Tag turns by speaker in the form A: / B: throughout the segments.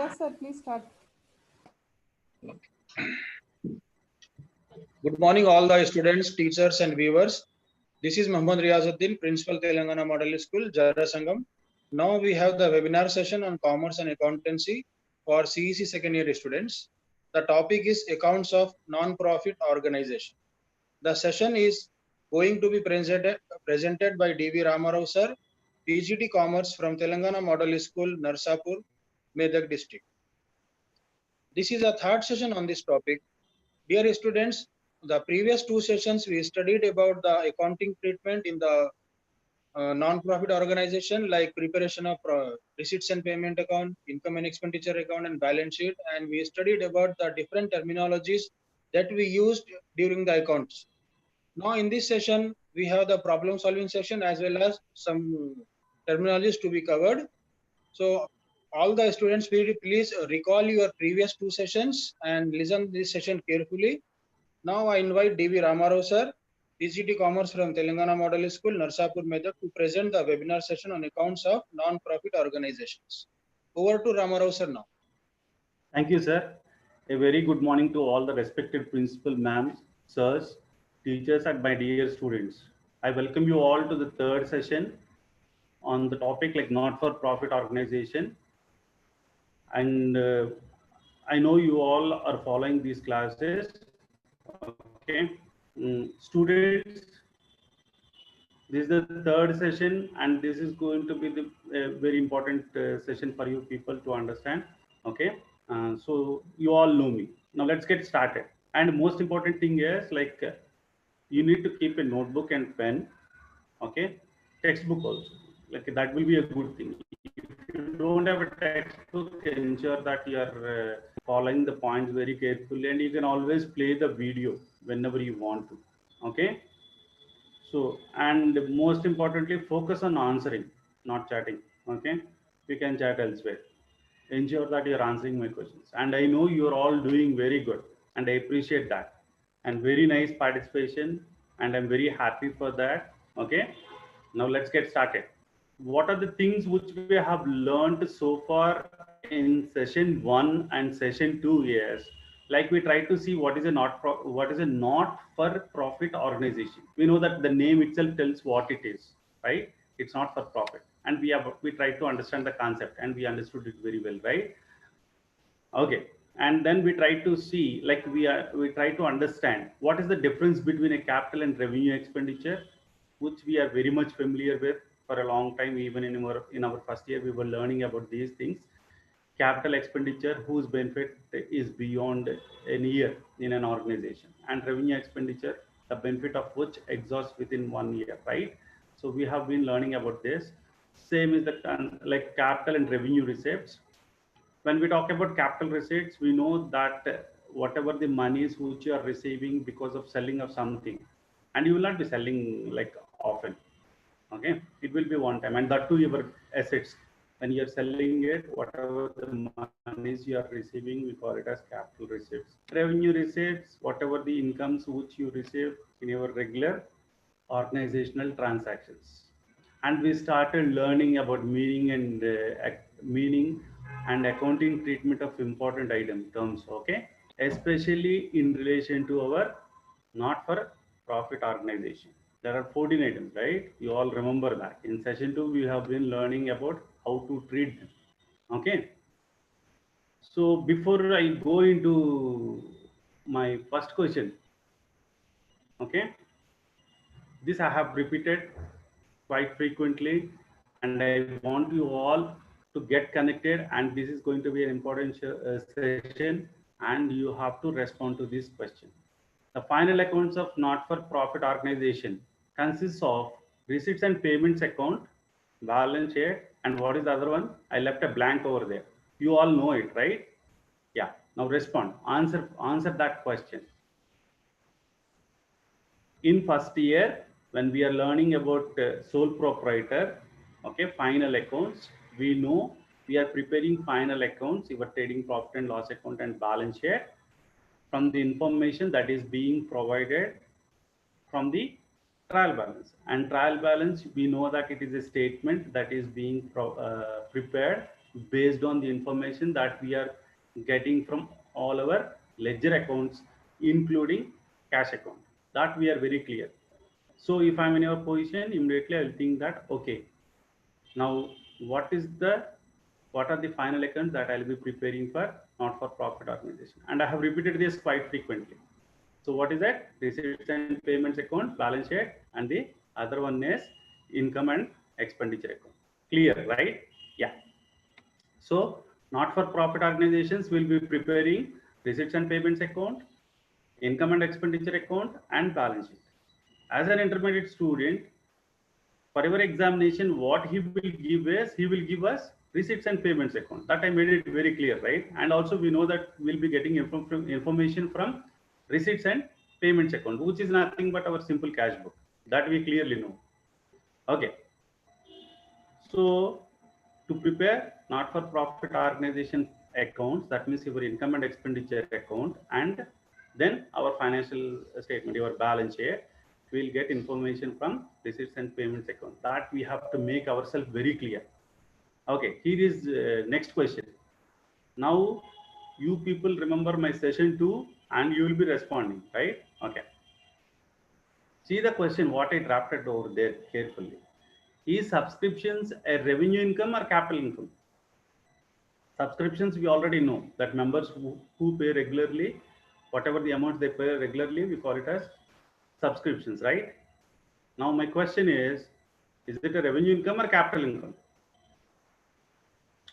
A: Riaz sir, please start.
B: Good morning, all the students, teachers, and viewers. This is Muhammad Riazuddin, Principal Telangana Model School, Jarasangam. Now we have the webinar session on commerce and accountancy for CEC second year students. The topic is accounts of non-profit organization. The session is going to be presented by D.V. Ramarao sir, PGT Commerce from Telangana Model School, Narsapur, Medak district. This is a third session on this topic. Dear students, the previous two sessions we studied about the accounting treatment in the non-profit organization, like preparation of receipts and payment account, income and expenditure account, and balance sheet. And we studied about the different terminologies that we used during the accounts. Now in this session, we have the problem solving session as well as some terminologies to be covered. So all the students, please recall your previous two sessions and listen this session carefully. Now I invite D.V. Ramarao sir, PGT Commerce from Telangana Model School, Narsapur, Medak, to present the webinar session on accounts of non-profit organizations. Over to Ramarao sir now.
C: Thank you, sir. A very good morning to all the respected principal ma'ams, sirs, teachers, and my dear students. I welcome you all to the third session on the topic like not-for-profit organization. And I know you all are following these classes. Okay, students, this is the third session, and this is going to be the very important session for you people to understand. Okay, so you all know me. Now let's get started. And most important thing is like you need to keep a notebook and pen. Okay, textbook also. Like that will be a good thing. If you don't have a textbook, ensure that you are following the points very carefully, and you can always play the video whenever you want to. Okay. So, and most importantly, focus on answering, not chatting. Okay, you can chat elsewhere. Ensure that you're answering my questions. And I know you're all doing very good, and I appreciate that. And very nice participation, and I'm very happy for that. Okay, now let's get started. What are the things which we have learned so far in session 1 and session 2 years? Like we try to see what is a not for profit organization. We know that the name itself tells what it is, right? It's not for profit, and we try to understand the concept, and we understood it very well, right? Okay, and then we try to see, like we try to understand what is the difference between a capital and revenue expenditure, which we are very much familiar with for a long time. Even in our first year, we were learning about these things. Capital expenditure, whose benefit is beyond an year in an organization, and revenue expenditure, the benefit of which exhausts within 1 year, right? So we have been learning about this. Same is the like capital and revenue receipts. When we talk about capital receipts, we know that whatever the monies which you are receiving because of selling of something, and you will not be selling like often. Okay, it will be one time, and that too your assets. When you are selling it, whatever the monies you are receiving, we call it as capital receipts. Revenue receipts, whatever the incomes which you receive in your regular organizational transactions. And we started learning about meaning and accounting treatment of important item terms. Okay, especially in relation to our not for profit organization. There are 14 items, right? You all remember that. In session 2, we have been learning about how to treat them. Okay. So before I go into my first question, okay, this I have repeated quite frequently, and I want you all to get connected, and this is going to be an important session, and you have to respond to this question. The final accounts of not-for-profit organization consists of receipts and payments account, balance sheet, and what is the other one? I left a blank over there. You all know it, right? Yeah. Now respond. Answer that question. In first year, when we are learning about sole proprietor, okay, final accounts, we know we are preparing final accounts, your trading profit and loss account and balance sheet, from the information that is being provided from the trial balance. And trial balance, we know that it is a statement that is being prepared based on the information that we are getting from all our ledger accounts, including cash account. That we are very clear. So if I'm in your position, immediately I'll think that, okay, now what are the final accounts that I'll be preparing for not-for-profit organization? And I have repeated this quite frequently. So what is that? Receipts and payments account, balance sheet, and the other one is income and expenditure account. Clear, right? Yeah. So not-for-profit organizations will be preparing receipts and payments account, income and expenditure account, and balance sheet. As an intermediate student, for our examination, what he will give is, he will give us receipts and payments account. That I made it very clear, right? And also we know that we'll be getting information from receipts and payments account, which is nothing but our simple cash book. That we clearly know. Okay. So to prepare not-for-profit organization accounts, that means your income and expenditure account, and then our financial statement, your balance sheet, we'll get information from receipts and payments account. That we have to make ourselves very clear. Okay, here is next question. Now you people remember my session 2 and you will be responding, right? Okay. See the question what I drafted over there carefully. Is subscriptions a revenue income or capital income? Subscriptions, we already know that members who pay regularly, whatever the amount they pay regularly, we call it as subscriptions, right? Now my question is it a revenue income or capital income?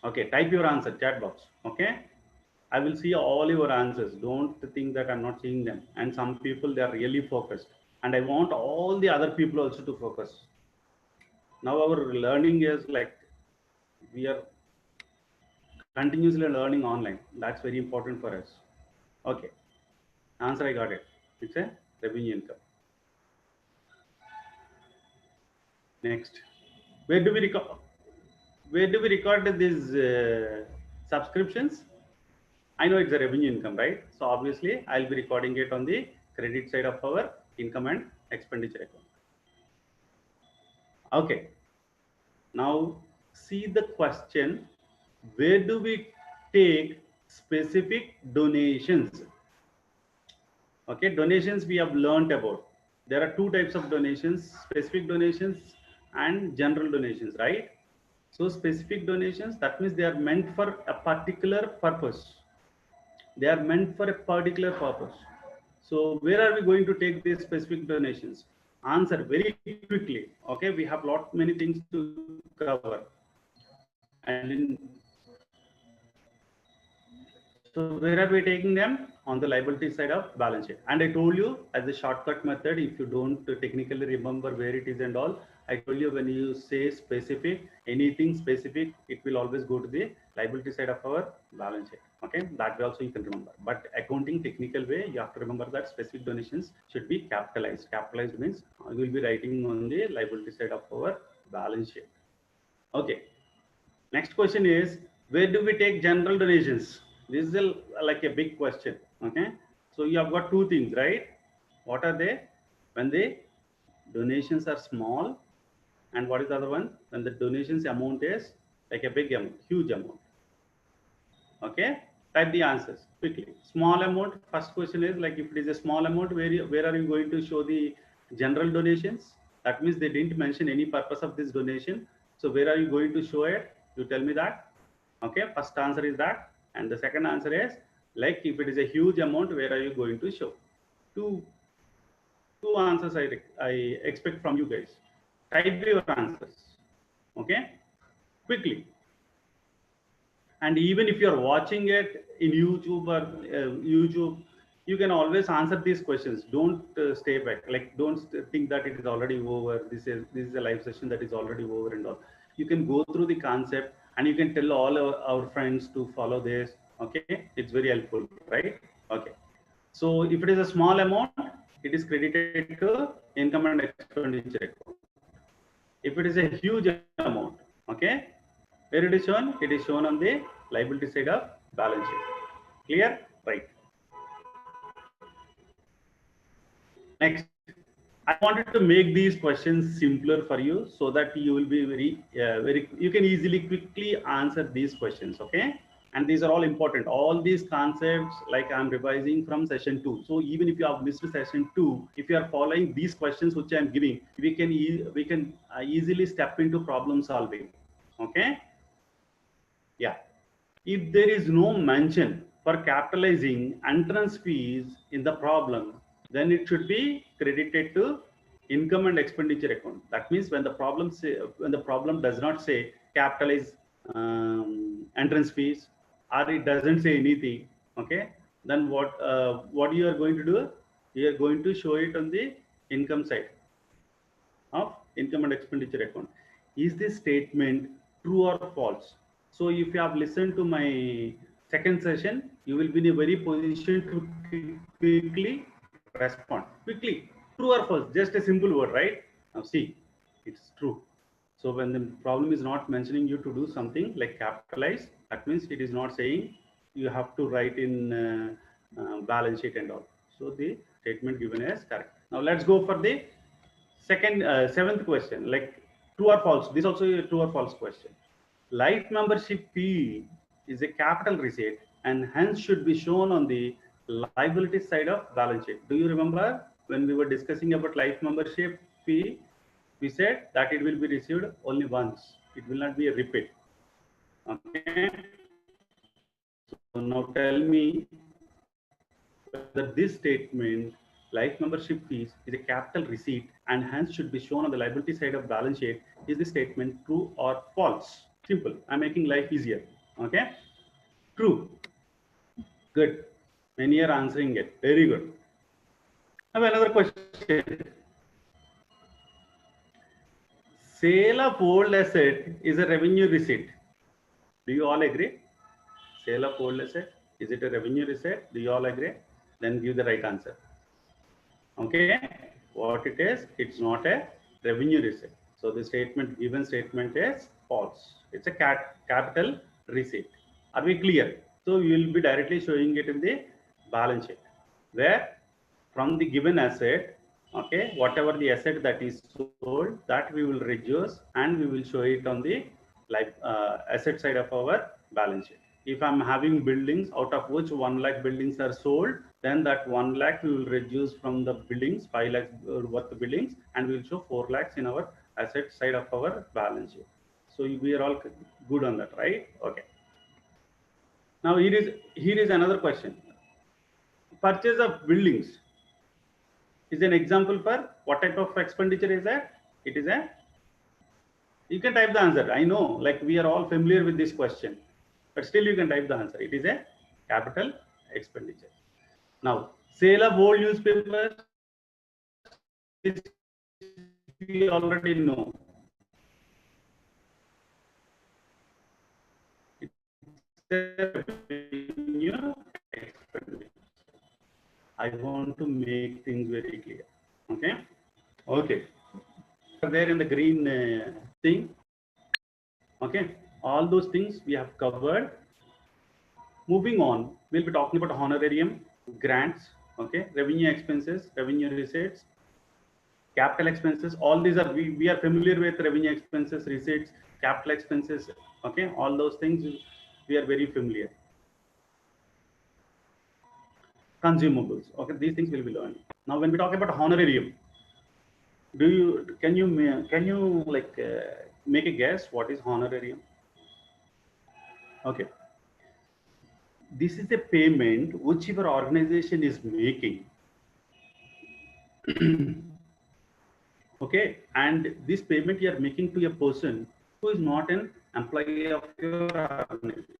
C: Okay, type your answer, chat box. Okay, I will see all your answers. Don't think that I'm not seeing them. And some people, they are really focused. And I want all the other people also to focus. Now our learning is like, we are continuously learning online. That's very important for us. Okay, answer I got it. It's a revenue income. Next, where do we record these subscriptions? I know it's a revenue income, right? So obviously I'll be recording it on the credit side of our income and expenditure account. Okay, now see the question, where do we take specific donations? Okay, donations we have learned about. There are two types of donations, specific donations and general donations, right? So specific donations, that means they are meant for a particular purpose. They are meant for a particular purpose. So where are we going to take these specific donations? Answer very quickly. Okay, we have many things to cover. So where are we taking them? On the liability side of balance sheet. And I told you as a shortcut method, if you don't technically remember where it is and all, I told you when you say specific, anything specific, it will always go to the liability side of our balance sheet. Okay, that way also you can remember. But accounting technical way, you have to remember that specific donations should be capitalized. Capitalized means you will be writing on the liability side of our balance sheet. Okay. Next question is, where do we take general donations? This is like a big question. Okay, so you have got two things, right? What are they? When the donations are small, and what is the other one? When the donations amount is like a big amount, huge amount. Okay, type the answers quickly. Small amount. First question is like, if it is a small amount, where are you going to show the general donations? That means they didn't mention any purpose of this donation. So where are you going to show it? You tell me that. Okay, first answer is that. And the second answer is, like, if it is a huge amount, where are you going to show? Two answers I expect from you guys. Type your answers. Okay, quickly. And even if you're watching it in YouTube or YouTube, you can always answer these questions. Don't stay back. Like, don't think that it is already over. This is a live session that is already over and all. You can go through the concept and you can tell all our friends to follow this. Okay, it's very helpful, right? Okay. So if it is a small amount, it is credited to income and expenditure account. If it is a huge amount, okay, where it is shown? It is shown on the liability side of balance sheet. Clear? Right. Next, I wanted to make these questions simpler for you so that you will be you can easily quickly answer these questions. Okay. And these are all important. All these concepts, like I'm revising from session 2. So even if you have missed session 2, if you are following these questions which I'm giving, we can easily step into problem solving. Okay. Yeah. If there is no mention for capitalizing entrance fees in the problem, then it should be credited to income and expenditure account. That means when the problem does not say capitalize entrance fees, or it doesn't say anything, okay, then what you are going to do? You are going to show it on the income side of income and expenditure account. Is this statement true or false? So if you have listened to my second session, you will be in a very position to quickly respond. Quickly, true or false? Just a simple word, right? Now see, it's true. So when the problem is not mentioning you to do something like capitalize, that means it is not saying you have to write in balance sheet and all. So the statement given is correct. Now let's go for the seventh question, like true or false. This also a true or false question. Life membership fee is a capital receipt and hence should be shown on the liability side of balance sheet. Do you remember when we were discussing about life membership fee? We said that it will be received only once. It will not be a repeat. Okay. So now tell me whether this statement, life membership fees is a capital receipt and hence should be shown on the liability side of balance sheet. Is this statement true or false? Simple. I'm making life easier. Okay. True. Good. Many are answering it. Very good. I have another question. Sale of old asset is a revenue receipt. Do you all agree? Sale of old asset, is it a revenue receipt? Do you all agree? Then give the right answer. Okay, what it is, it's not a revenue receipt. So the statement, given statement is false. It's a capital receipt. Are we clear? So we will be directly showing it in the balance sheet, where from the given asset, okay, whatever the asset that is sold, that we will reduce and we will show it on the asset side of our balance sheet. If I'm having buildings out of which 1 lakh buildings are sold, then that 1 lakh we will reduce from the buildings, 5 lakhs worth buildings, and we will show 4 lakhs in our asset side of our balance sheet. So we are all good on that, right? Okay. Now here is another question. Purchase of buildings is an example for what type of expenditure is that? It is a, you can type the answer. I know, like we are all familiar with this question, but still you can type the answer. It is a capital expenditure. Now, sale of old newspapers, we already know. It's a revenue expenditure. I want to make things very clear. Okay. Okay. There in the green thing. Okay. All those things we have covered. Moving on, we'll be talking about honorarium, grants, okay, revenue expenses, revenue receipts, capital expenses. All these are, we are familiar with revenue expenses, receipts, capital expenses, okay, all those things we are very familiar. Consumables, okay, these things will be learned. Now, when we talk about honorarium, can you like make a guess what is honorarium? Okay. This is a payment which your organization is making. Okay, and this payment you are making to a person who is not an employee of your organization.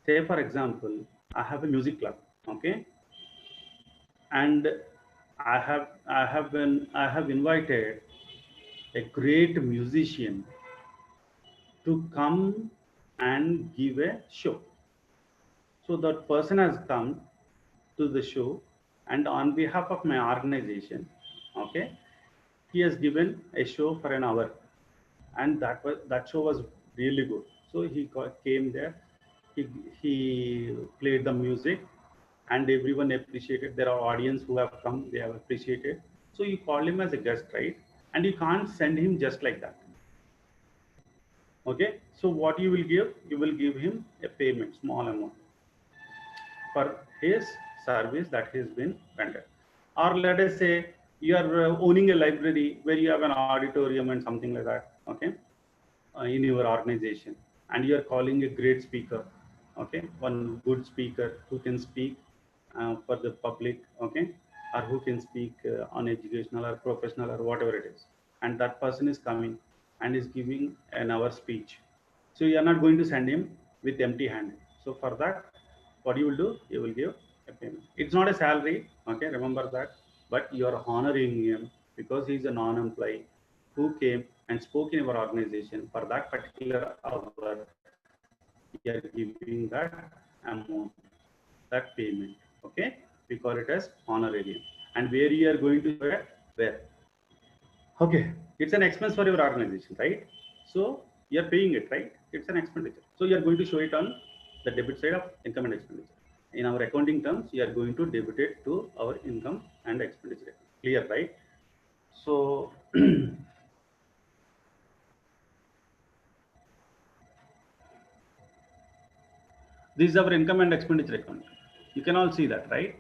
C: Say, for example, I have a music club, okay, and I have invited a great musician to come and give a show. So that person has come to the show, and on behalf of my organization, okay, he has given a show for an hour, and that show was really good. So he came there, he played the music, and everyone appreciated. There are audience who have come, they have appreciated. So you call him as a guest, right? And you can't send him just like that. Okay, so what you will give? You will give him a payment, small amount, for his service that has been rendered. Or let us say you are owning a library where you have an auditorium and something like that, okay, in your organization, and you are calling a great speaker, okay, one good speaker who can speak for the public, okay, or who can speak on educational or professional or whatever it is, and that person is coming and is giving an hour speech. So you are not going to send him with empty hand. So for that, what you will do? You will give a payment. It's not a salary, okay, remember that, but you are honoring him because he is a non-employee who came and spoke in our organization for that particular hour. You are giving that amount, that payment, okay? We call it as honorarium. And where you are going to show it? Where? Okay, it's an expense for your organization, right? So you are paying it, right? It's an expenditure. So you are going to show it on the debit side of income and expenditure. In our accounting terms, you are going to debit it to our income and expenditure. Clear, right? So this is our income and expenditure account. You can all see that, right?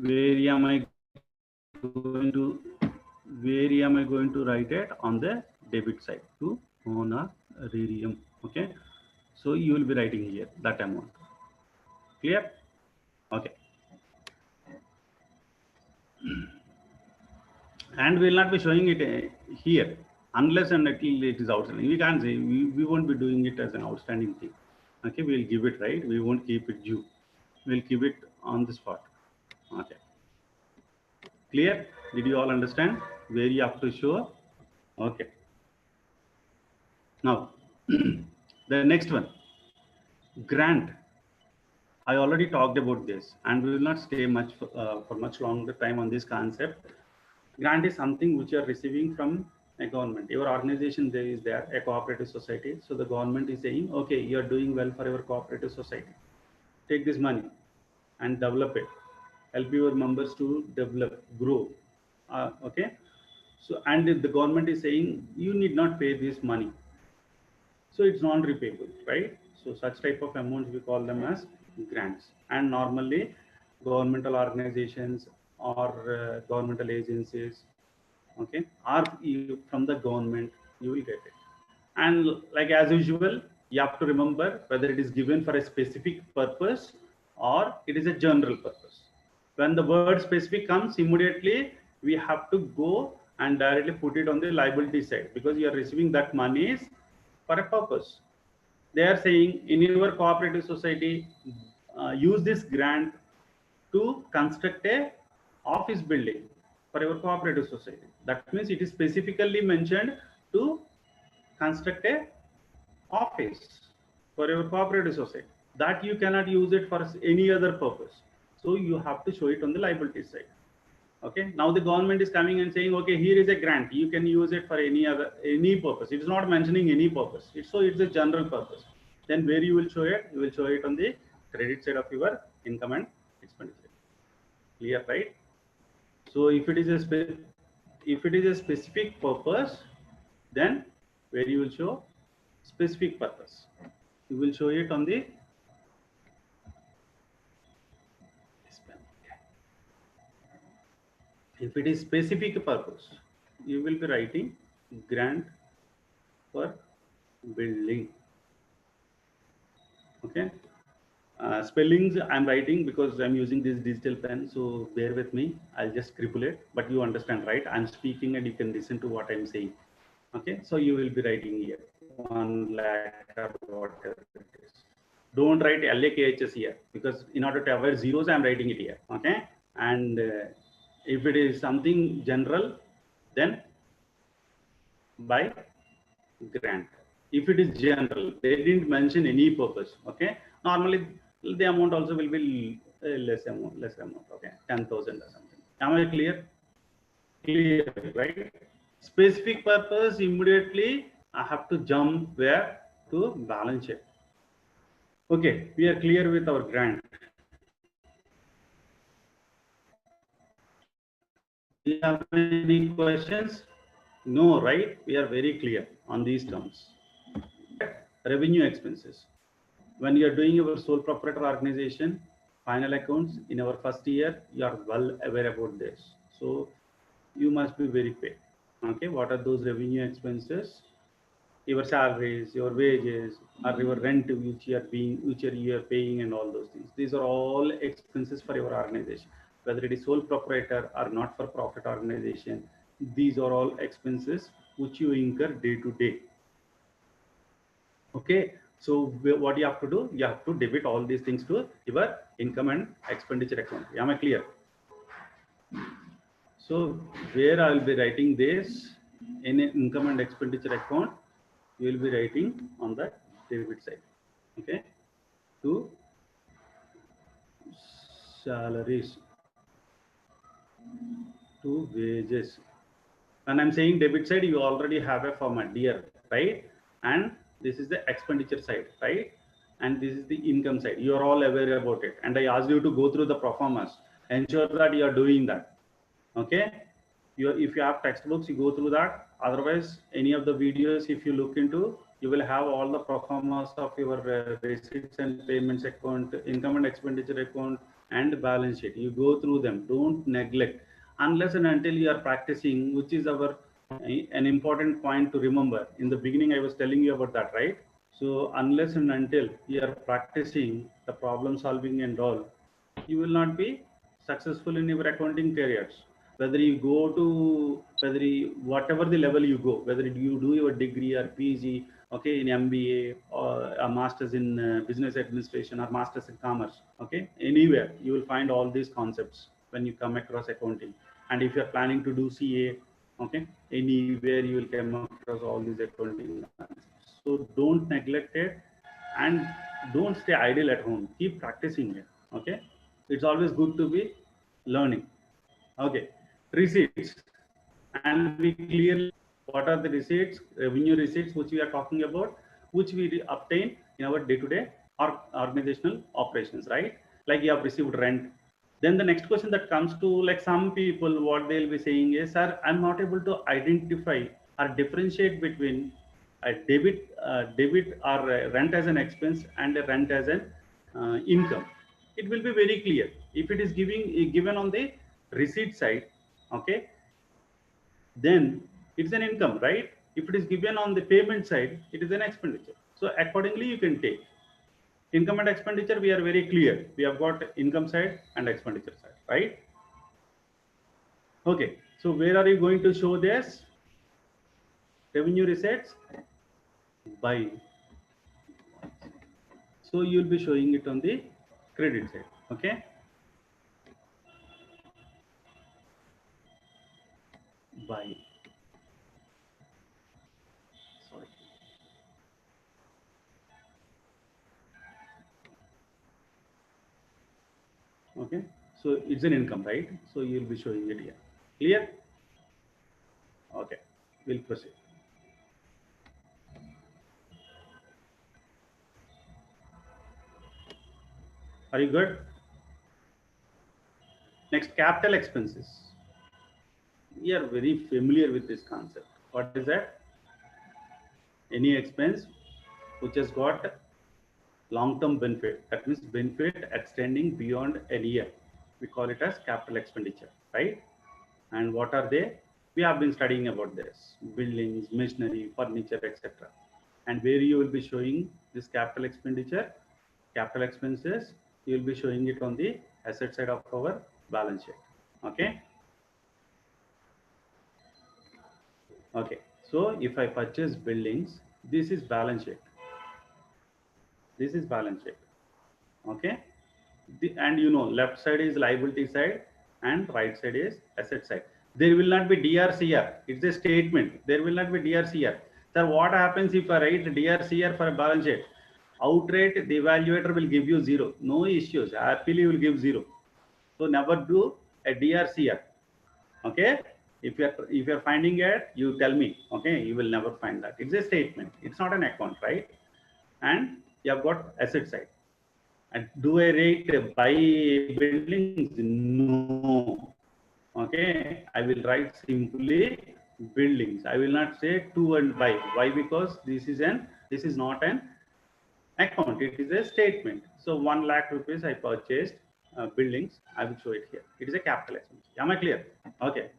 C: Where am I going to write it? On the debit side to honorarium. Okay, so you will be writing here that amount. Clear? Okay. And we will not be showing it here unless and until it is outstanding. We can't say we won't be doing it as an outstanding thing. Okay, we will give it, right? We won't keep it due. We'll keep it on the spot. Okay. Clear? Did you all understand where you have to show? Okay. Now, the next one, grant. I already talked about this, and we will not stay much for much longer time on this concept. Grant is something which you are receiving from a government. Your organization there a cooperative society. So the government is saying, okay, you are doing well for your cooperative society. Take this money and develop it. Help your members to develop, grow. Okay. So, and the government is saying you need not pay this money. So it's non-repayable, right? So such type of amounts we call them as grants. And normally governmental organizations or governmental agencies, okay, or from the government, you will get it. And like as usual, you have to remember whether it is given for a specific purpose or it is a general purpose. When the word specific comes, immediately we have to go and directly put it on the liability side, because you are receiving that monies for a purpose. They are saying in your cooperative society, use this grant to construct a office building for your cooperative society. That means it is specifically mentioned to construct a office for your cooperative society. That you cannot use it for any other purpose. So you have to show it on the liability side. Okay, now the government is coming and saying, okay, here is a grant, you can use it for any purpose. It is not mentioning any purpose. So it's a general purpose. Then where you will show it? You will show it on the credit side of your income and expenditure. Clear, right? So if it is a specific purpose, then where you will show specific purpose, you will show it on the if it is specific purpose, you will be writing grant for building. Okay. Spellings I'm writing because I'm using this digital pen, so bear with me. I'll just scribble it, but you understand, right? I'm speaking and you can listen to what I'm saying. Okay, so you will be writing here 1 lakh or whatever it is. Don't write LAKHS here, because in order to avoid zeros, I'm writing it here. Okay, and if it is something general, then by grant. If it is general, they didn't mention any purpose. Okay, normally the amount also will be less amount. Okay, 10,000 or something. Am I clear? Clear, right? Specific purpose, immediately I have to jump where? To balance sheet. Okay, we are clear with our grant. Do you have any questions? No, right? We are very clear on these terms. Revenue expenses. When you are doing your sole proprietor organization, final accounts in our first year, you are well aware about this. So you must be very clear. Okay, what are those revenue expenses? Your salaries, your wages, or your rent which you are paying, and all those things. These are all expenses for your organization, whether it is sole proprietor or not for profit organization. These are all expenses which you incur day to day. Okay, so what you have to do, you have to debit all these things to your income and expenditure account. Am I clear? So where I will be writing this in an income and expenditure account, you will be writing on the debit side. Okay, to salaries, to wages. When I'm saying debit side, you already have a format here, right? And this is the expenditure side, right? And this is the income side. You are all aware about it. And I asked you to go through the performance. Ensure that you are doing that. Okay. If you have textbooks, you go through that. Otherwise, any of the videos, if you look into, you will have all the performance of your receipts and payments account, income and expenditure account, and balance sheet. You go through them. Don't neglect unless and until you are practicing, which is our an important point to remember. In the beginning, I was telling you about that, right? So unless and until you are practicing the problem solving and all, you will not be successful in your accounting careers. Whether you go to whatever the level you go, whether you do your degree or PG, okay, in MBA or a master's in business administration or master's in commerce, okay, anywhere you will find all these concepts when you come across accounting. And if you are planning to do CA, okay, anywhere you will come across all these accounting concepts. So don't neglect it and don't stay idle at home. Keep practicing it. Okay, it's always good to be learning. Okay, receipts, and we clearly what are the receipts, revenue receipts, which we are talking about, which we obtain in our day-to-day or organizational operations, right? Like you have received rent. Then the next question that comes to, like, some people, what they'll be saying is, sir, I'm not able to identify or differentiate between a debit or rent as an expense and a rent as an income. It will be very clear if it is given on the receipt side, okay, then it's an income, right? If it is given on the payment side, it is an expenditure. So accordingly you can take income and expenditure. We are very clear, we have got income side and expenditure side, right? Okay, so where are you going to show this revenue receipts? By, so you'll be showing it on the credit side. Okay, by, sorry, okay, so it's an income, right? So you'll be showing it here. Clear? Okay, we'll proceed. Are you good? Next, capital expenses. We are very familiar with this concept. What is that? Any expense which has got long-term benefit, that means benefit extending beyond a year. We call it as capital expenditure, right? And what are they? We have been studying about this: buildings, machinery, furniture, etc. And where you will be showing this capital expenditure, capital expenses, you will be showing it on the asset side of our balance sheet. Okay. Okay. So if I purchase buildings, this is balance sheet. This is balance sheet. Okay. And you know, left side is liability side and right side is asset side. There will not be DRCR. It's a statement. There will not be DRCR. So what happens if I write DRCR for a balance sheet? Outright, the evaluator will give you 0. No issues. Happily will give 0. So never do a DRCR. Okay. If you're finding it, you tell me. Okay. You will never find that. It's a statement. It's not an account, right? And you have got asset side. And do I rate by buildings? No. Okay, I will write simply buildings. I will not say to and by. Why? Because this is not an account. It is a statement. So 1 lakh rupees I purchased buildings. I will show it here. It is a capital expenditure. Am I clear? Okay.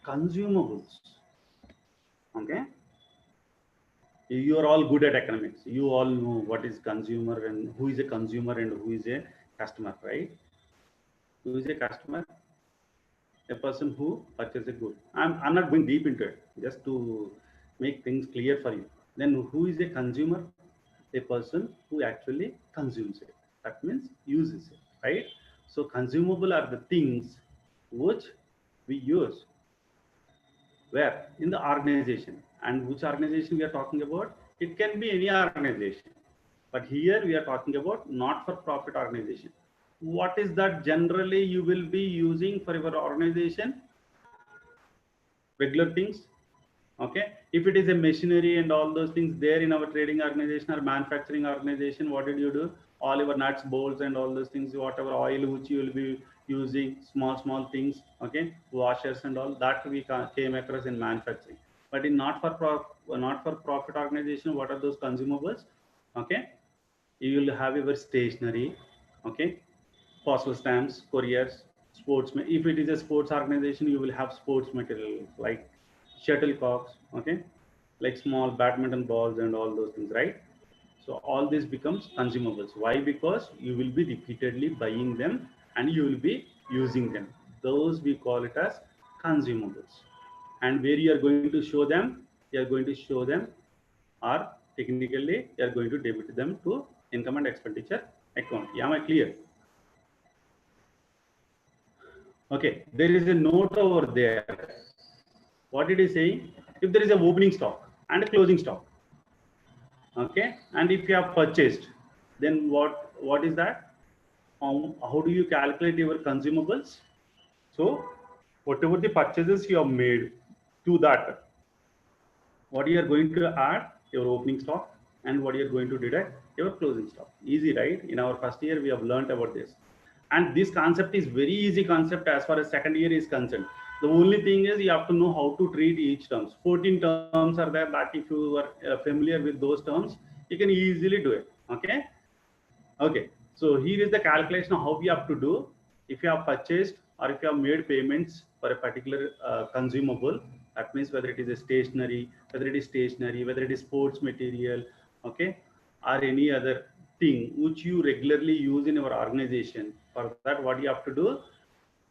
C: Consumables. Okay. You are all good at economics. You all know what is consumer and who is a consumer and who is a customer, right? Who is a customer? A person who purchases a good. I'm not going deep into it, just to make things clear for you. Then who is a consumer? A person who actually consumes it. That means uses it, right? So consumable are the things which we use. Where? In the organization. And which organization we are talking about? It can be any organization. But here we are talking about not-for-profit organization. What is that generally you will be using for your organization? Regular things. Okay. If it is a machinery and all those things there in our trading organization or manufacturing organization, what did you do? All your nuts, bolts, and all those things, whatever oil which you will be using, small things, okay, washers and all that we came across in manufacturing. But in not-for-profit organization, what are those consumables? Okay, you will have your stationery, okay, postal stamps, couriers, sportsmen. If it is a sports organization, you will have sports material like shuttlecocks, okay, like small badminton balls and all those things, right? So all this becomes consumables. Why? Because you will be repeatedly buying them and you will be using them. Those we call it as consumables. And where you are going to show them, you are going to show them, or technically you are going to debit them to income and expenditure account. Am I clear? Okay, there is a note over there. What it is saying? If there is a opening stock and a closing stock, okay, and if you have purchased, then what is that? How do you calculate your consumables? So whatever the purchases you have made, to that, what you are going to add? Your opening stock, and what you are going to deduct? Your closing stock. Easy, right? In our first year we have learned about this, and this concept is very easy concept as far as second year is concerned. The only thing is you have to know how to treat each terms. 14 terms are there, but if you are familiar with those terms, you can easily do it. Okay. Okay, so here is the calculation of how we have to do. If you have purchased or if you have made payments for a particular consumable, that means whether it is a stationery, whether it is sports material, okay, or any other thing which you regularly use in your organization. For that, what you have to do?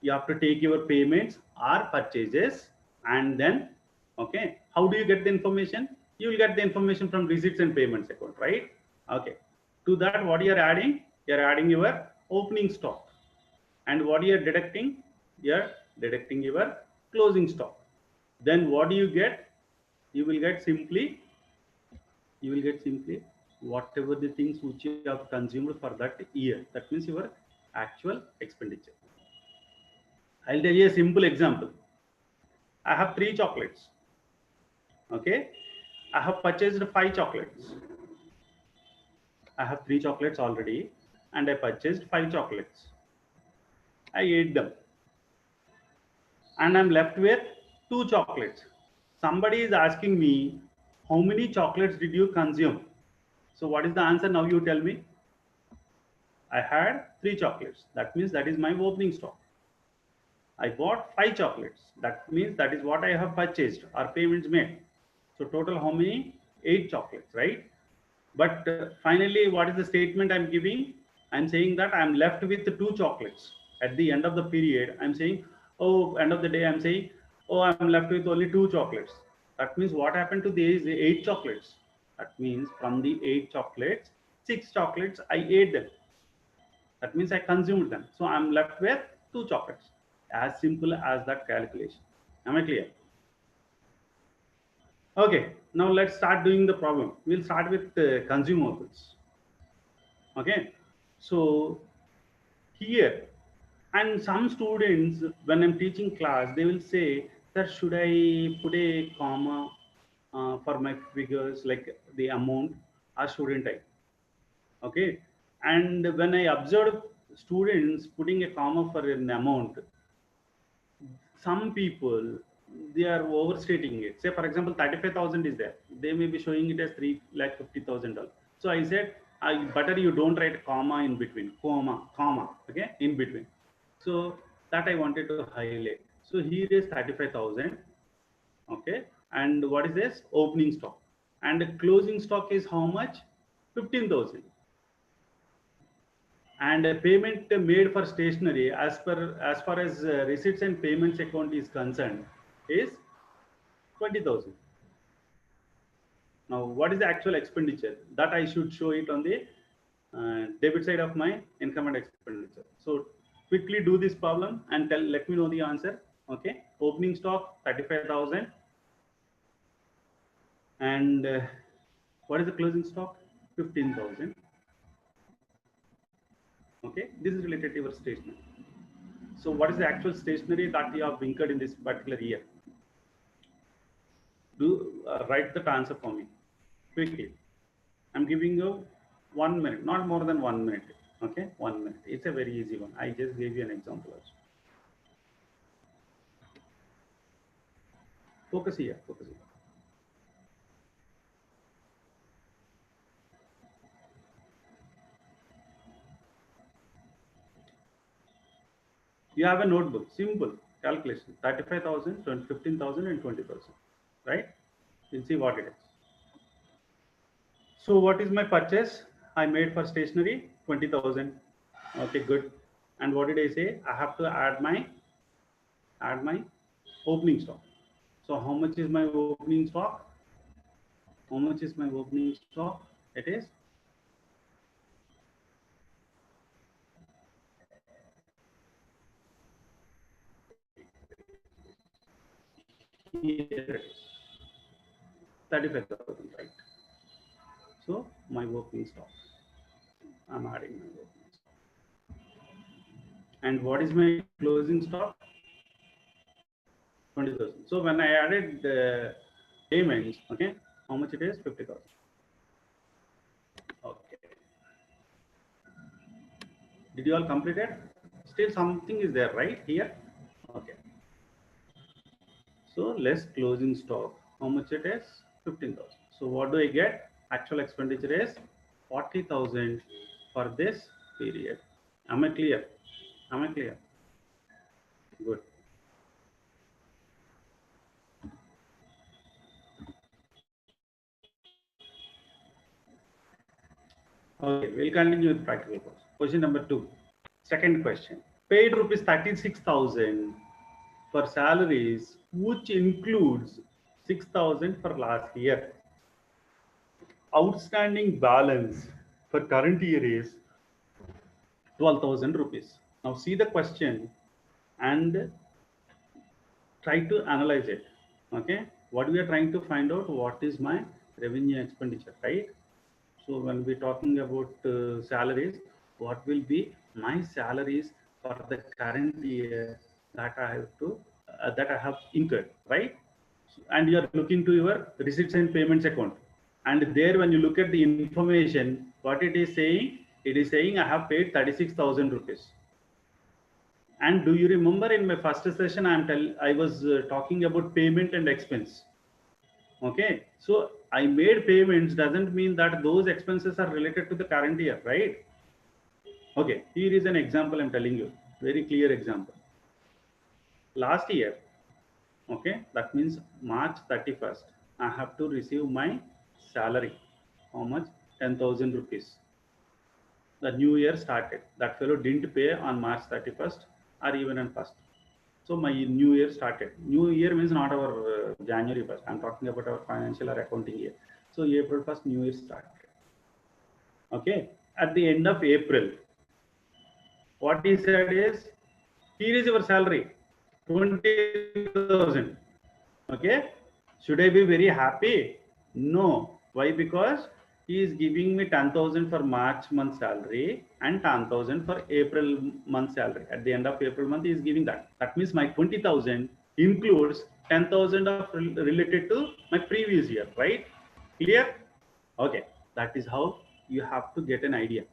C: You have to take your payments or purchases, and then, okay, how do you get the information? You will get the information from receipts and payments account, right? Okay, to that, what you are adding? You are adding your opening stock, and what you are deducting? You are deducting your closing stock. Then what do you get? You will get simply whatever the things which you have consumed for that year. That means your actual expenditure. I'll tell you a simple example. I have 3 chocolates. Okay, I have purchased 5 chocolates. I have 3 chocolates already, and I purchased 5 chocolates. I ate them, and I'm left with 2 chocolates. Somebody is asking me, how many chocolates did you consume? So what is the answer? Now you tell me. I had 3 chocolates. That means that is my opening stock. I bought 5 chocolates. That means that is what I have purchased or payments made. So total how many? 8 chocolates, right? But finally, what is the statement I'm giving? I'm saying that I'm left with 2 chocolates. At the end of the period, I'm saying, oh, end of the day, I'm saying, oh, I'm left with only 2 chocolates. That means what happened to these 8 chocolates? That means from the 8 chocolates, 6 chocolates, I ate them. That means I consumed them. So I'm left with 2 chocolates. As simple as that calculation. Am I clear? Okay, now let's start doing the problem. We'll start with consumables. Okay, so here, and some students, when I'm teaching class, they will say, sir, should I put a comma for my figures like the amount or shouldn't I? Okay. And when I observed students putting a comma for an amount, some people they are overstating it. Say for example 35,000 is there, they may be showing it as $3,50,000. So I said better you don't write comma in between, comma, okay, in between. So that I wanted to highlight. So here is 35,000, okay, and what is this? Opening stock, and closing stock is how much? 15,000. And a payment made for stationery as far as receipts and payments account is concerned is 20,000. Now what is the actual expenditure that I should show it on the debit side of my income and expenditure? So quickly do this problem and let me know the answer. Okay, opening stock 35,000, and what is the closing stock? 15,000. Okay, this is related to your stationery. So what is the actual stationery that you have incurred in this particular year? Do write the answer for me quickly. I'm giving you 1 minute, not more than 1 minute. Okay, 1 minute. It's a very easy one. I just gave you an example also. Focus here, focus here. You have a notebook, simple calculation, 35,000, 15,000 and 20,000, right? You'll see what it is. So what is my purchase I made for stationery? 20,000. Okay, good. And what did I say? I have to add my opening stock. So how much is my opening stock? How much is my opening stock? It is here it is 35,000, right? So my opening stock, I'm adding my opening stock. And what is my closing stock? 20,000. So when I added the payments, okay, how much it is? 50,000. Okay. Did you all complete it? Still something is there, right? Here. Okay. So less closing stock. How much it is? 15,000. So what do I get? Actual expenditure is 40,000 for this period. Am I clear? Am I clear? Good. Okay, we'll continue with practical course. Question number 2. Second question. Paid rupees 36,000 for salaries, which includes 6,000 for last year. Outstanding balance for current year is 12,000 rupees. Now see the question and try to analyze it. Okay, what we are trying to find out, what is my revenue expenditure, right? So when we're talking about salaries, what will be my salaries for the current year that I have to that I have incurred, right? And you are looking to your receipts and payments account, and there when you look at the information, what it is saying, I have paid 36,000 rupees. And do you remember in my first session I was talking about payment and expense. Okay, so I made payments doesn't mean that those expenses are related to the current year, right? Okay, here is an example I'm telling you, very clear example. Last year, okay, that means March 31st, I have to receive my salary. How much? 10,000 rupees. The new year started. That fellow didn't pay on March 31st or even on 1st. So my new year started. New year means not our January 1st. I'm talking about our financial or accounting year. So April 1st, new year started. Okay. At the end of April, what he said is, here is your salary, 20,000. Okay. Should I be very happy? No. Why? Because he is giving me 10,000 for March month salary and 10,000 for April month salary. At the end of April month, he is giving that. That means my 20,000 includes 10,000 of related to my previous year, right? Clear? Okay, that is how you have to get an idea.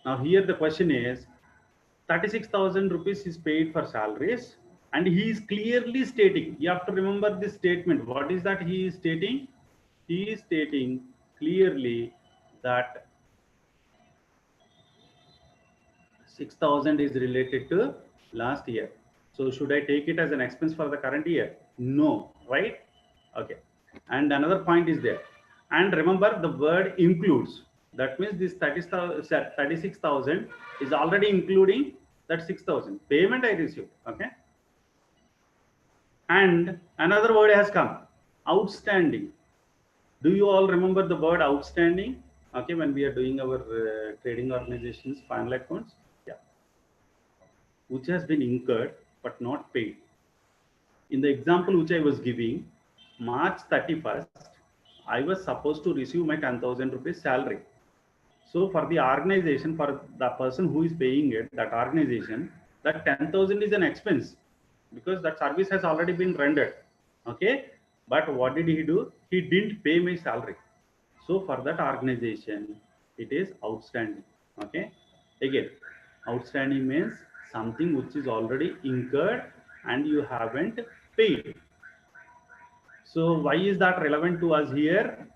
C: Now here the question is 36,000 rupees is paid for salaries, and he is clearly stating, you have to remember this statement. What is that he is stating? He is stating clearly that 6,000 is related to last year. So should I take it as an expense for the current year? No, right? Okay. And another point is there. And remember the word includes. That means this 36,000 is already including that 6,000 payment I received. Okay. And another word has come, outstanding. Do you all remember the word outstanding? Okay, when we are doing our trading organizations final accounts, yeah, which has been incurred but not paid. In the example which I was giving, March 31st, I was supposed to receive my 10,000 rupees salary. So for the organization, for the person who is paying it, that organization, that 10,000 is an expense because that service has already been rendered. Okay. But what did he do? He didn't pay my salary. So for that organization, it is outstanding. Okay. Again, outstanding means something which is already incurred and you haven't paid. So why is that relevant to us here?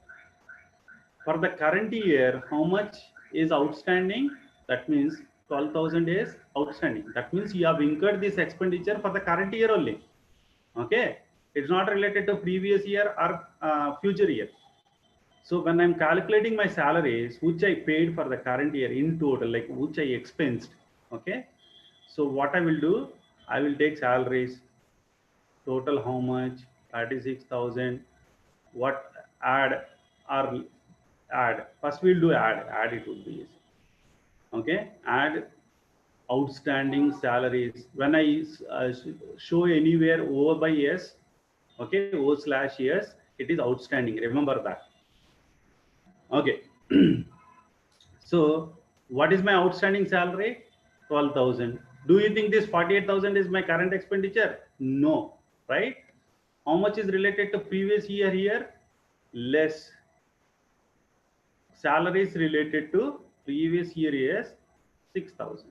C: For the current year, how much is outstanding? That means 12,000 is outstanding. That means you have incurred this expenditure for the current year only. Okay. It's not related to previous year or future year. So when I'm calculating my salaries, which I paid for the current year in total, like which I expensed, okay. So what I will do, I will take salaries, total how much, 36,000, what add or add. First we'll do add it would be easy. Okay, add outstanding salaries. When I show anywhere O by S, okay, O/S, it is outstanding. Remember that. Okay. So what is my outstanding salary? 12,000. Do you think this 48,000 is my current expenditure? No, right? How much is related to previous year here? Less. Salaries related to previous year is 6,000.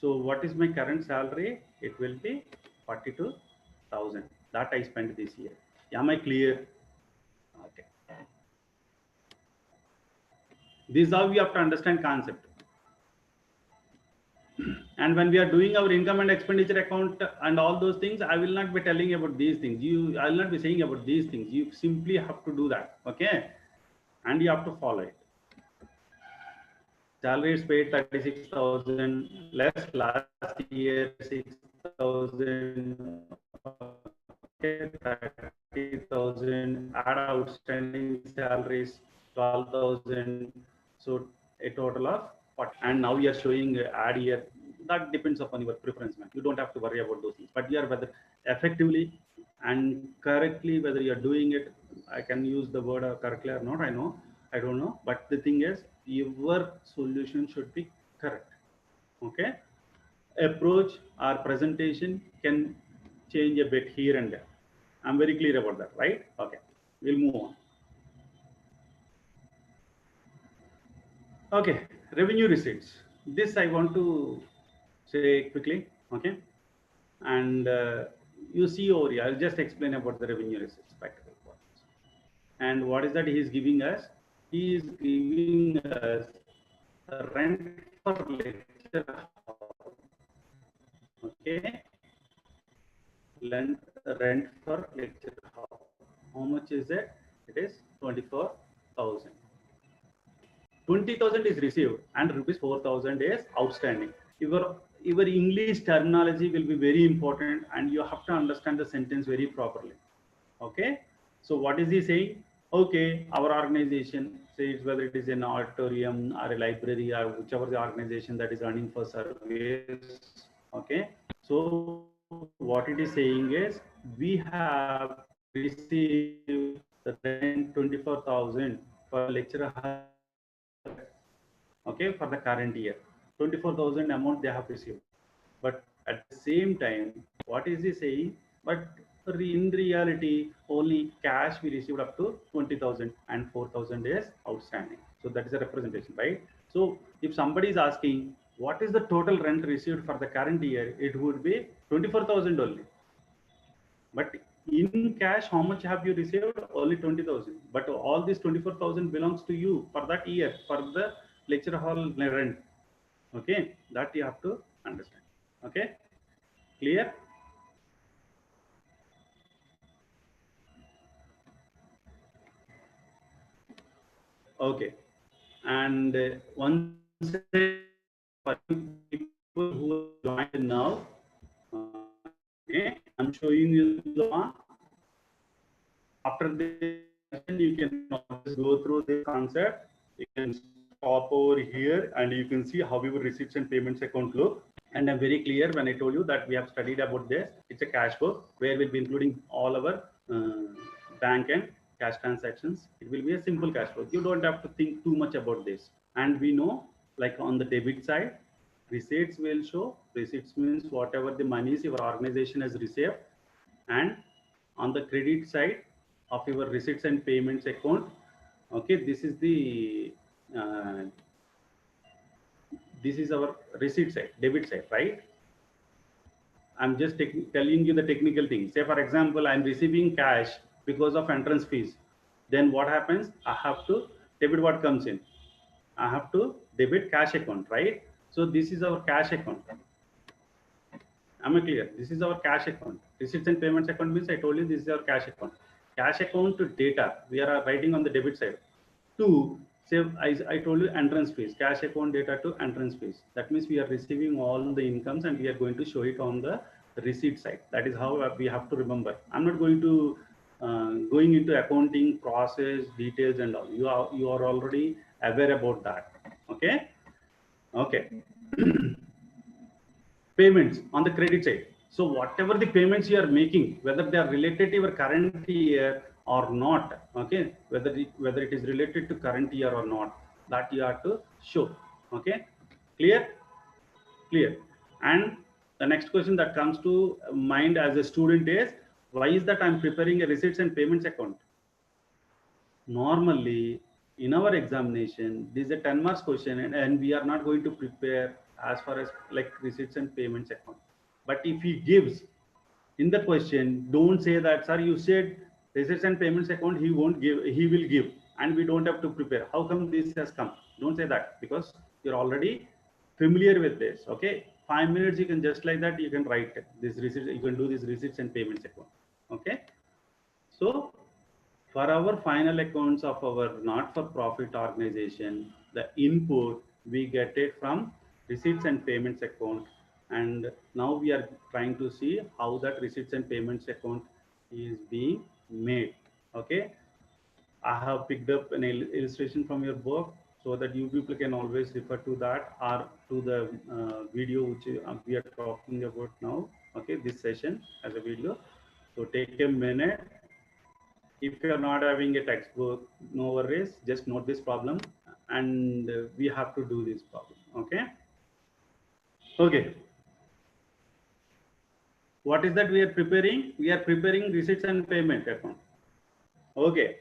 C: So what is my current salary? It will be 42,000 that I spent this year. Am I clear? Okay. This is how we have to understand concept. And when we are doing our income and expenditure account and all those things, I will not be telling about these things. I will not be saying about these things. You simply have to do that. Okay. And you have to follow it. Salary is paid 36,000 less last year 6,000. Okay, 30,000. Add outstanding salaries 12,000. So a total of 40. And now we are showing add here. That depends upon your preference, man. You don't have to worry about those things. But you are whether effectively and correctly whether you are doing it. I can use the word correctly or not. I don't know. But the thing is, your solution should be correct. Okay. Approach or presentation can change a bit here and there. I'm very clear about that, right? Okay. We'll move on. Okay. Revenue receipts. This I want to say quickly. Okay. And you see over here, I'll just explain about the revenue receipts. Practical points. And what is that he is giving us? He is giving us rent for lecture hall. Okay. Rent for lecture hall. How much is it? It is 24,000. 20,000 is received and rupees 4,000 is outstanding. Your English terminology will be very important and you have to understand the sentence very properly. Okay. So what is he saying? Okay, our organization says whether it is an auditorium or a library or whichever the organization that is running for service. Okay. So what it is saying is we have received the rent 24,000 for lecturer. Okay, for the current year, 24,000 amount they have received. But at the same time, what is he saying? But In reality, only cash we received up to 20,000 and 4,000 is outstanding. So that is a representation, right? So if somebody is asking what is the total rent received for the current year, it would be 24,000 only. But in cash, how much have you received? Only 20,000. But all this 24,000 belongs to you for that year, for the lecture hall rent. Okay, that you have to understand. Okay, clear? Okay, and once for people who joined now, okay, I'm showing you the law. After this, you can always go through this concept. You can stop over here, and you can see how your receipts and payments account look. And I'm very clear when I told you that we have studied about this. It's a cash book where we'll be including all our bank and cash transactions. It will be a simple cash flow. You don't have to think too much about this. And we know, like on the debit side, receipts will show. Receipts means whatever the monies your organization has received. And on the credit side of your receipts and payments account, okay, this is the this is our receipt side, debit side, right? I'm just telling you the technical thing. Say, for example, I'm receiving cash because of entrance fees. Then what happens? I have to debit what comes in. I have to debit cash account, right? So this is our cash account. Am I clear? This is our cash account. Receipts and payments account means I told you this is our cash account. Cash account to data, we are writing on the debit side. To say, I told you entrance fees, cash account data to entrance fees. That means we are receiving all the incomes and we are going to show it on the receipt side. That is how we have to remember. I'm not going to going into accounting process details and all. You are already aware about that. Okay. Okay. Payments on the credit side. So whatever the payments you are making, whether they are related to your current year or not, okay, whether it is related to current year or not, that you have to show. Okay, clear? Clear. And the next question that comes to mind as a student is, why is that I'm preparing a receipts and payments account? Normally, in our examination, this is a 10 marks question, and we are not going to prepare as far as like receipts and payments account. But if he gives in the question, don't say that, sir, you said receipts and payments account, he won't give, he will give, and we don't have to prepare. How come this has come? Don't say that, because you're already familiar with this. Okay, 5 minutes, you can just like that, you can write this receipt, you can do this receipts and payments account. Okay, so for our final accounts of our not-for-profit organization, the input we get it from receipts and payments account, and now we are trying to see how that receipts and payments account is being made. Okay, I have picked up an illustration from your book so that you people can always refer to that or to the video which we are talking about now. Okay, this session as a video. So take a minute. If you're not having a textbook, no worries, just note this problem and we have to do this problem. Okay. Okay. What is that we are preparing? We are preparing receipts and payment account. Okay.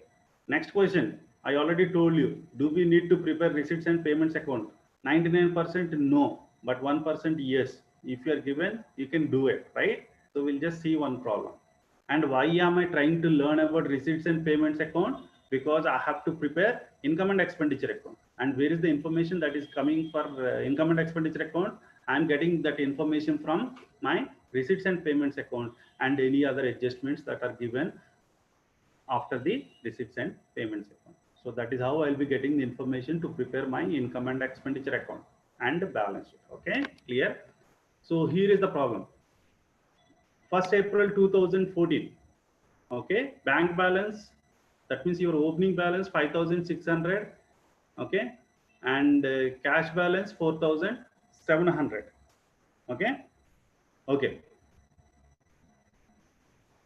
C: Next question. I already told you, do we need to prepare receipts and payments account? 99% no, but 1% yes. If you are given, you can do it, right? So we'll just see one problem. And why am I trying to learn about receipts and payments account? Because I have to prepare income and expenditure account. And where is the information that is coming for income and expenditure account? I'm getting that information from my receipts and payments account and any other adjustments that are given after the receipts and payments account. So that is how I'll be getting the information to prepare my income and expenditure account and balance sheet. Okay, clear? So here is the problem. 1st April 2014. Okay, bank balance, that means your opening balance 5,600. Okay, and cash balance 4,700. Okay, okay.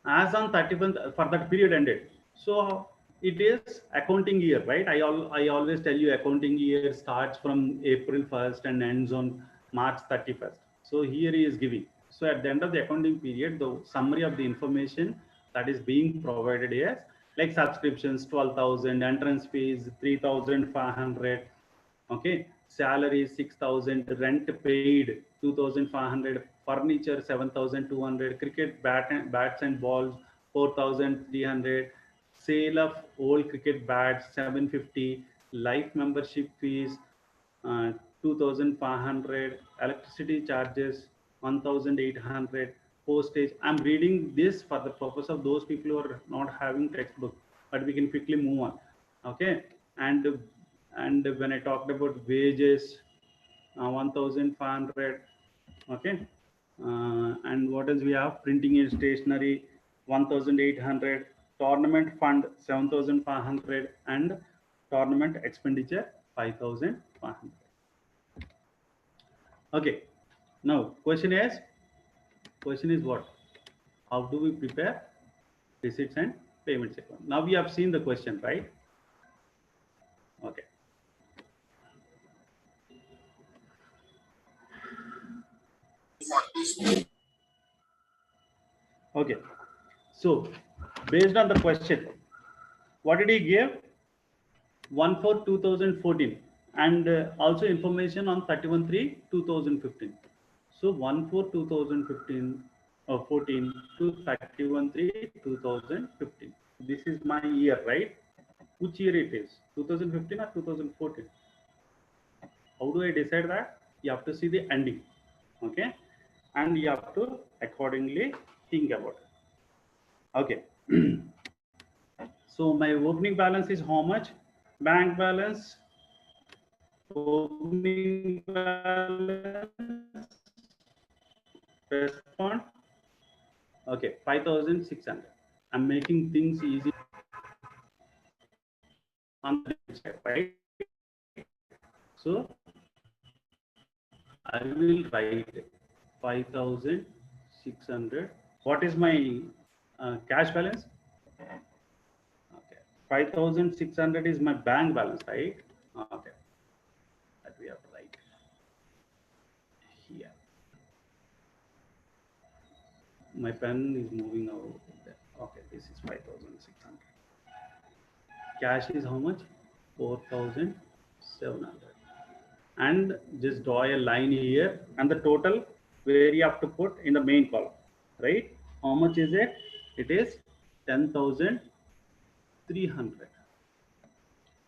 C: As on 31st for that period ended. So it is accounting year, right? I always tell you accounting year starts from April 1st and ends on March 31st. So here he is giving. So at the end of the accounting period, the summary of the information that is being provided as like subscriptions 12,000, entrance fees 3,500, okay, salary 6,000, rent paid 2,500, furniture 7,200, cricket bats and balls 4,300, sale of old cricket bats 750, life membership fees 2,500, electricity charges 1,800, postage. I'm reading this for the purpose of those people who are not having textbook, but we can quickly move on. Okay, and when I talked about wages, 1,500. Okay, and what else we have? Printing and stationery 1,800, tournament fund 7,500, and tournament expenditure 5,500. Okay, now question is what? How do we prepare receipts and payments account? Now we have seen the question, right? Okay. Okay, so based on the question, what did he give? 1/4/2014, and also information on 31/3/2015. So 1/4/2015 or 14 to 31/3/2015. This is my year, right? Which year it is? 2015 or 2014? How do I decide that? You have to see the ending, okay, and you have to accordingly think about it. Okay. So my opening balance is how much? Bank balance, opening balance, respond. Okay, 5,600. I'm making things easy on the side, right? So I will write 5,600. What is my cash balance? Okay, 5,600 is my bank balance, right? Okay, that we have to write here. My pen is moving out there. Okay, this is 5,600. Cash is how much? 4,700. And just draw a line here, and the total where you have to put in the main column, right? How much is it? It is 10,300.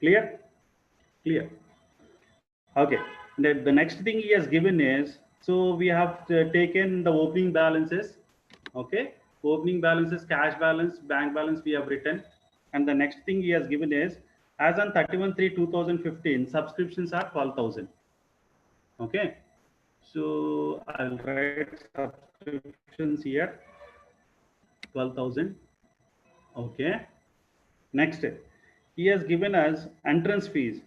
C: Clear? Clear. Okay. The next thing he has given is, so we have taken the opening balances. Okay. Opening balances, cash balance, bank balance we have written. And the next thing he has given is, as on 31/3/2015, subscriptions are 12,000. Okay. So I'll write subscriptions here, 12,000. Okay. Next, he has given us entrance fees.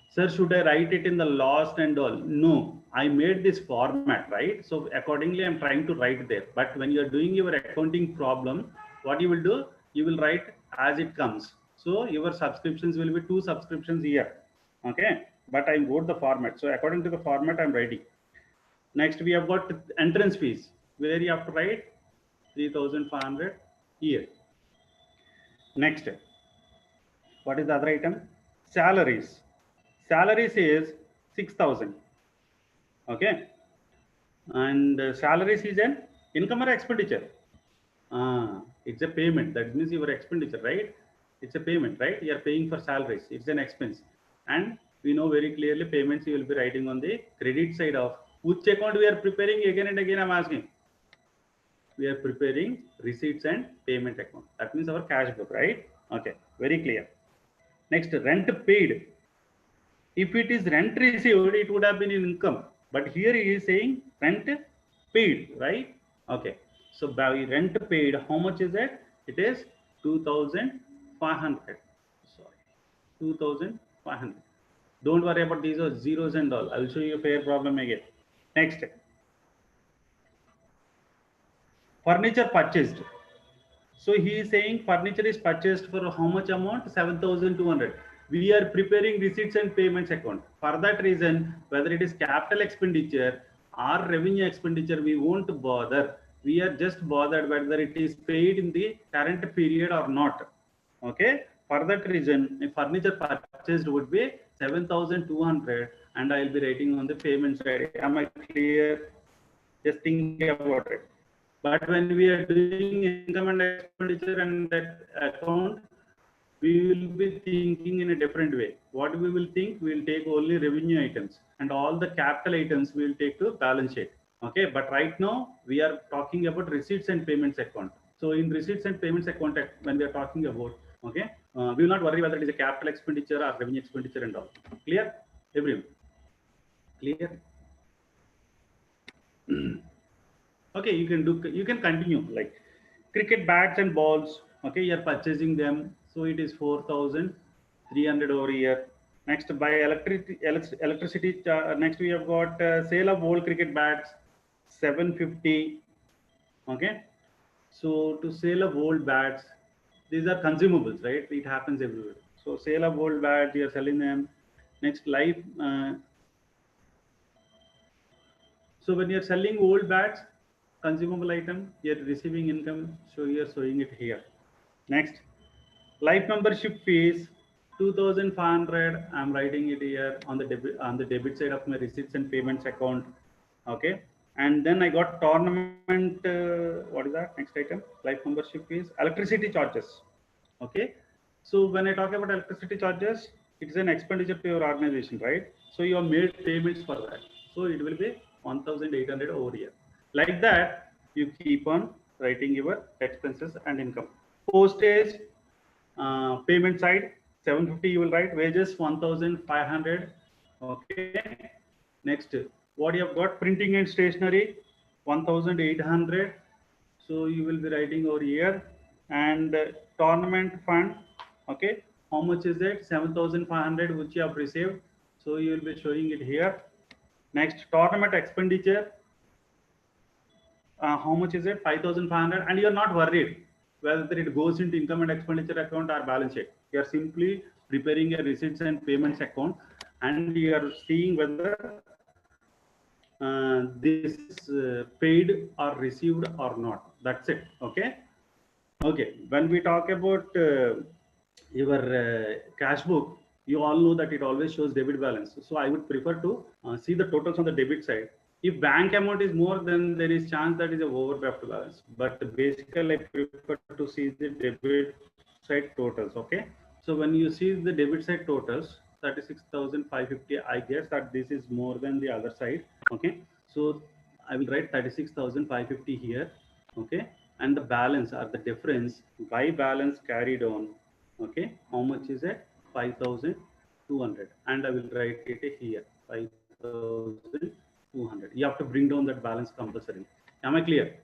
C: Sir, should I write it in the last and all? No, I made this format, right? So accordingly, I'm trying to write there. But when you're doing your accounting problem, what you will do? You will write as it comes. So your subscriptions will be 2 subscriptions here. Okay. But I wrote the format. So according to the format, I'm writing. Next, we have got entrance fees, where you have to write 3,500 here. Next, what is the other item? Salaries. Salaries is 6,000. Okay. And salaries is an income or expenditure? It's a payment. That means your expenditure, right? It's a payment, right? You are paying for salaries. It's an expense. And we know very clearly payments you will be writing on the credit side of which account we are preparing. Again and again I'm asking. We are preparing receipts and payment account. That means our cash book, right? Okay, very clear. Next, rent paid. If it is rent received, it would have been in income. But here he is saying rent paid, right? Okay. So by rent paid, how much is it? It is 2,500. Sorry, 2,500. Don't worry about these are zeros and all. I'll show you a fair problem again. Next. Furniture purchased. So he is saying furniture is purchased for how much amount? 7,200. We are preparing receipts and payments account. For that reason, whether it is capital expenditure or revenue expenditure, we won't bother. We are just bothered whether it is paid in the current period or not. Okay. For that reason, a furniture purchased would be 7,200, and I will be writing on the payment side. Am I clear? Just think about it. But when we are doing income and expenditure and that account, we will be thinking in a different way. What we will think, we will take only revenue items, and all the capital items we will take to balance sheet. Okay, but right now we are talking about receipts and payments account. So in receipts and payments account, when we are talking about, okay, we will not worry whether it is a capital expenditure or revenue expenditure and all. Clear, everyone? Clear? Okay, you can continue. Like cricket bats and balls. Okay, you are purchasing them, so it is 4,300 over here. Next, by electricity. Next, we have got sale of old cricket bats, 750. Okay, so to sale of old bats, these are consumables, right? It happens everywhere. So sale of old bats, you are selling them. Next, life. So when you're selling old bats, consumable item, you're receiving income, so you're showing it here. Next, life membership fees, 2,500. I'm writing it here on the debit side of my receipts and payments account. Okay, and then I got tournament. What is that? Next item, life membership fees, electricity charges. Okay, so when I talk about electricity charges, it's an expenditure to your organization, right? So you have made payments for that. So it will be 1,800 over here. Like that, you keep on writing your expenses and income. Postage, payment side, 750 you will write. Wages, 1,500. Okay. Next, what you have got? Printing and stationery, 1,800. So you will be writing over here. And tournament fund, okay, how much is it? 7,500 which you have received, so you will be showing it here. Next, tournament expenditure, how much is it? 5,500. And you are not worried whether it goes into income and expenditure account or balance sheet. You are simply preparing a receipts and payments account, and you are seeing whether this paid or received or not. That's it. Okay. Okay, when we talk about your cash book, you all know that it always shows debit balance. So I would prefer to see the totals on the debit side. If bank amount is more, then there is chance that is a overdraft balance. But basically, I prefer to see the debit side totals. Okay, so when you see the debit side totals, 36,550, I guess that this is more than the other side. Okay, so I will write 36,550 here. Okay, and the balance or the difference by balance carried on. Okay, how much is it? 5,200, and I will write it here, 5,200. You have to bring down that balance compulsory. Am I clear?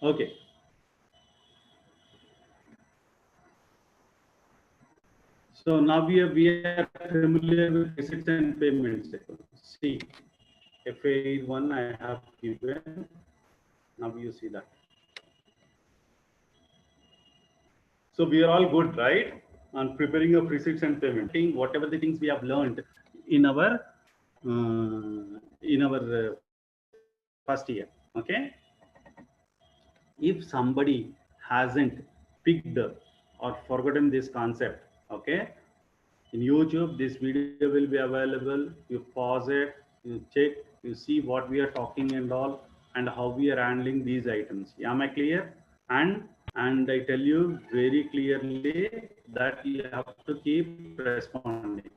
C: Okay. So now we are familiar with receipts and payments. See, FA1 I have given. Now you see that. So we are all good, right? On preparing of receipts and payment. Whatever the things we have learned in our first year. Okay. If somebody hasn't picked up or forgotten this concept, okay, in YouTube this video will be available. You pause it, you check, you see what we are talking and all, and how we are handling these items. Am I clear? And I tell you very clearly that you have to keep responding.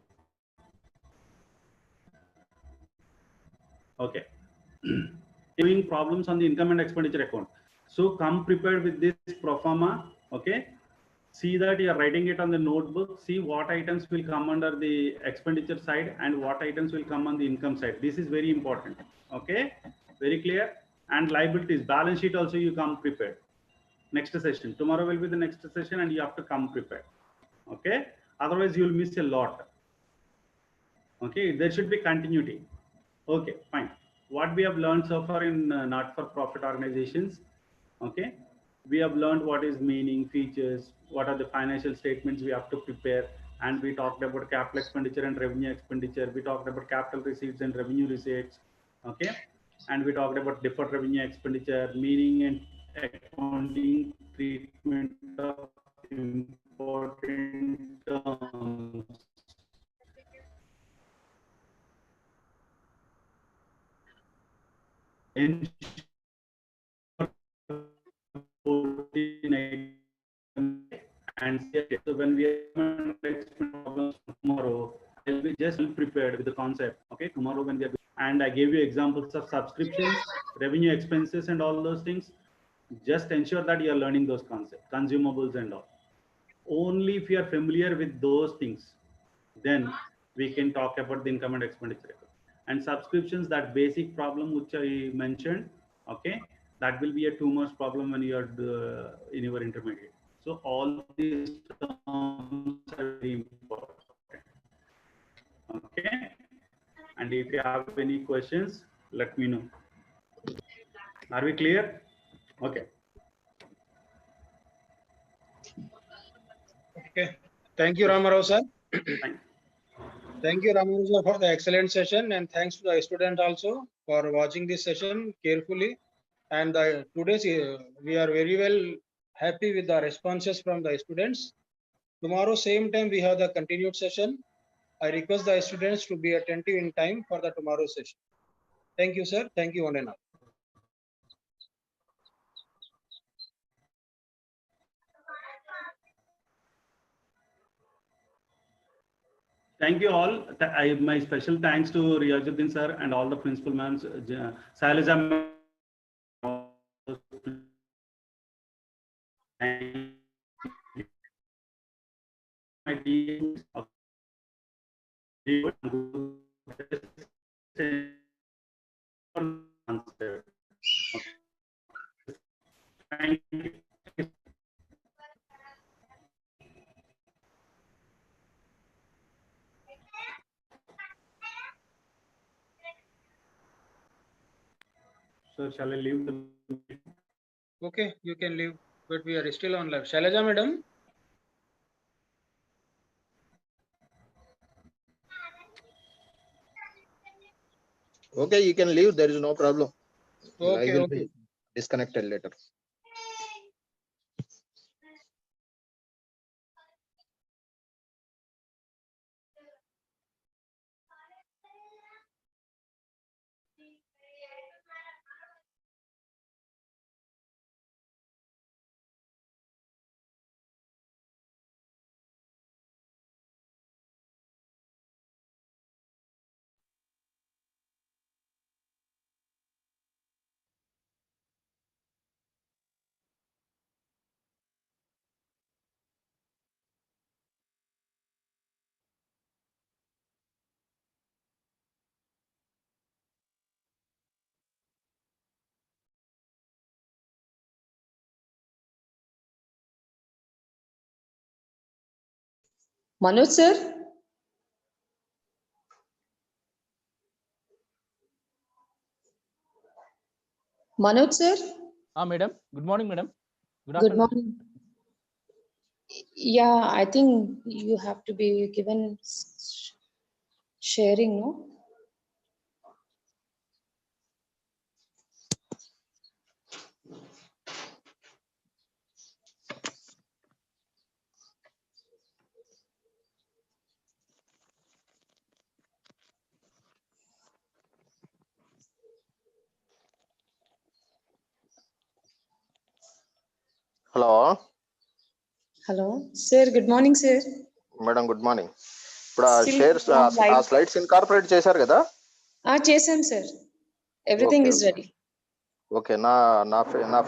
C: Okay. Doing problems on the income and expenditure account. So come prepared with this pro forma. Okay. See that you are writing it on the notebook. See what items will come under the expenditure side and what items will come on the income side. This is very important. Okay. Very clear. And liabilities, balance sheet also you come prepared. Next session. Tomorrow will be the next session and you have to come prepared. Okay. Otherwise you will miss a lot. Okay. There should be continuity. Okay. Fine. What we have learned so far in not-for-profit organizations. Okay. We have learned what is meaning, features, what are the financial statements we have to prepare. And we talked about capital expenditure and revenue expenditure. We talked about capital receipts and revenue receipts. Okay. and we talked about deferred revenue expenditure, meaning and accounting treatment of important terms. And so when we have problems tomorrow, I'll be just prepared with the concept. Okay, tomorrow when we are, and I gave you examples of subscriptions, revenue expenses, and all those things. Just ensure that you are learning those concepts, consumables and all. Only if you are familiar with those things, then we can talk about the income and expenditure. And subscriptions, that basic problem which I mentioned, okay, that will be a 2 months problem when you are in your intermediate. So all these terms are very important. Okay, and if you have any questions, let me know. Are we clear? Okay.
B: Okay. Thank you, Ramarao sir.
C: Thank
B: Thank you, Ramarao sir, for the excellent session, and thanks to the student also for watching this session carefully. And today's we are very well happy with the responses from the students. Tomorrow same time we have the continued session. I request the students to be attentive in time for the tomorrow session. Thank you, sir. Thank you, one and all.
C: Thank you all. My special thanks to Riyazuddin sir and all the principal ma'ams, Shailaja ma'am. My team. Thank you. So shall I leave the meeting?
B: Okay, you can leave, but we are still on live. Shailaja madam.
A: Okay, you can leave. There is no problem.
B: Okay,
A: I will
B: okay.
A: be disconnected later.
D: Manoj sir? Manoj sir?
E: Madam. Good morning, madam.
D: Good morning. Yeah, I think you have to be given sharing, no?
A: Hello,
D: Hello, sir. Good morning, sir.
A: madam. Good morning. ఇప్పుడు
D: Still
A: shares
D: on
A: ఆ
D: live.
A: Slides incorporate చేశారు కదా?
D: చేసాం, sir. Everything
A: Okay,
D: is
A: okay.
D: ready.
A: Okay, నా నా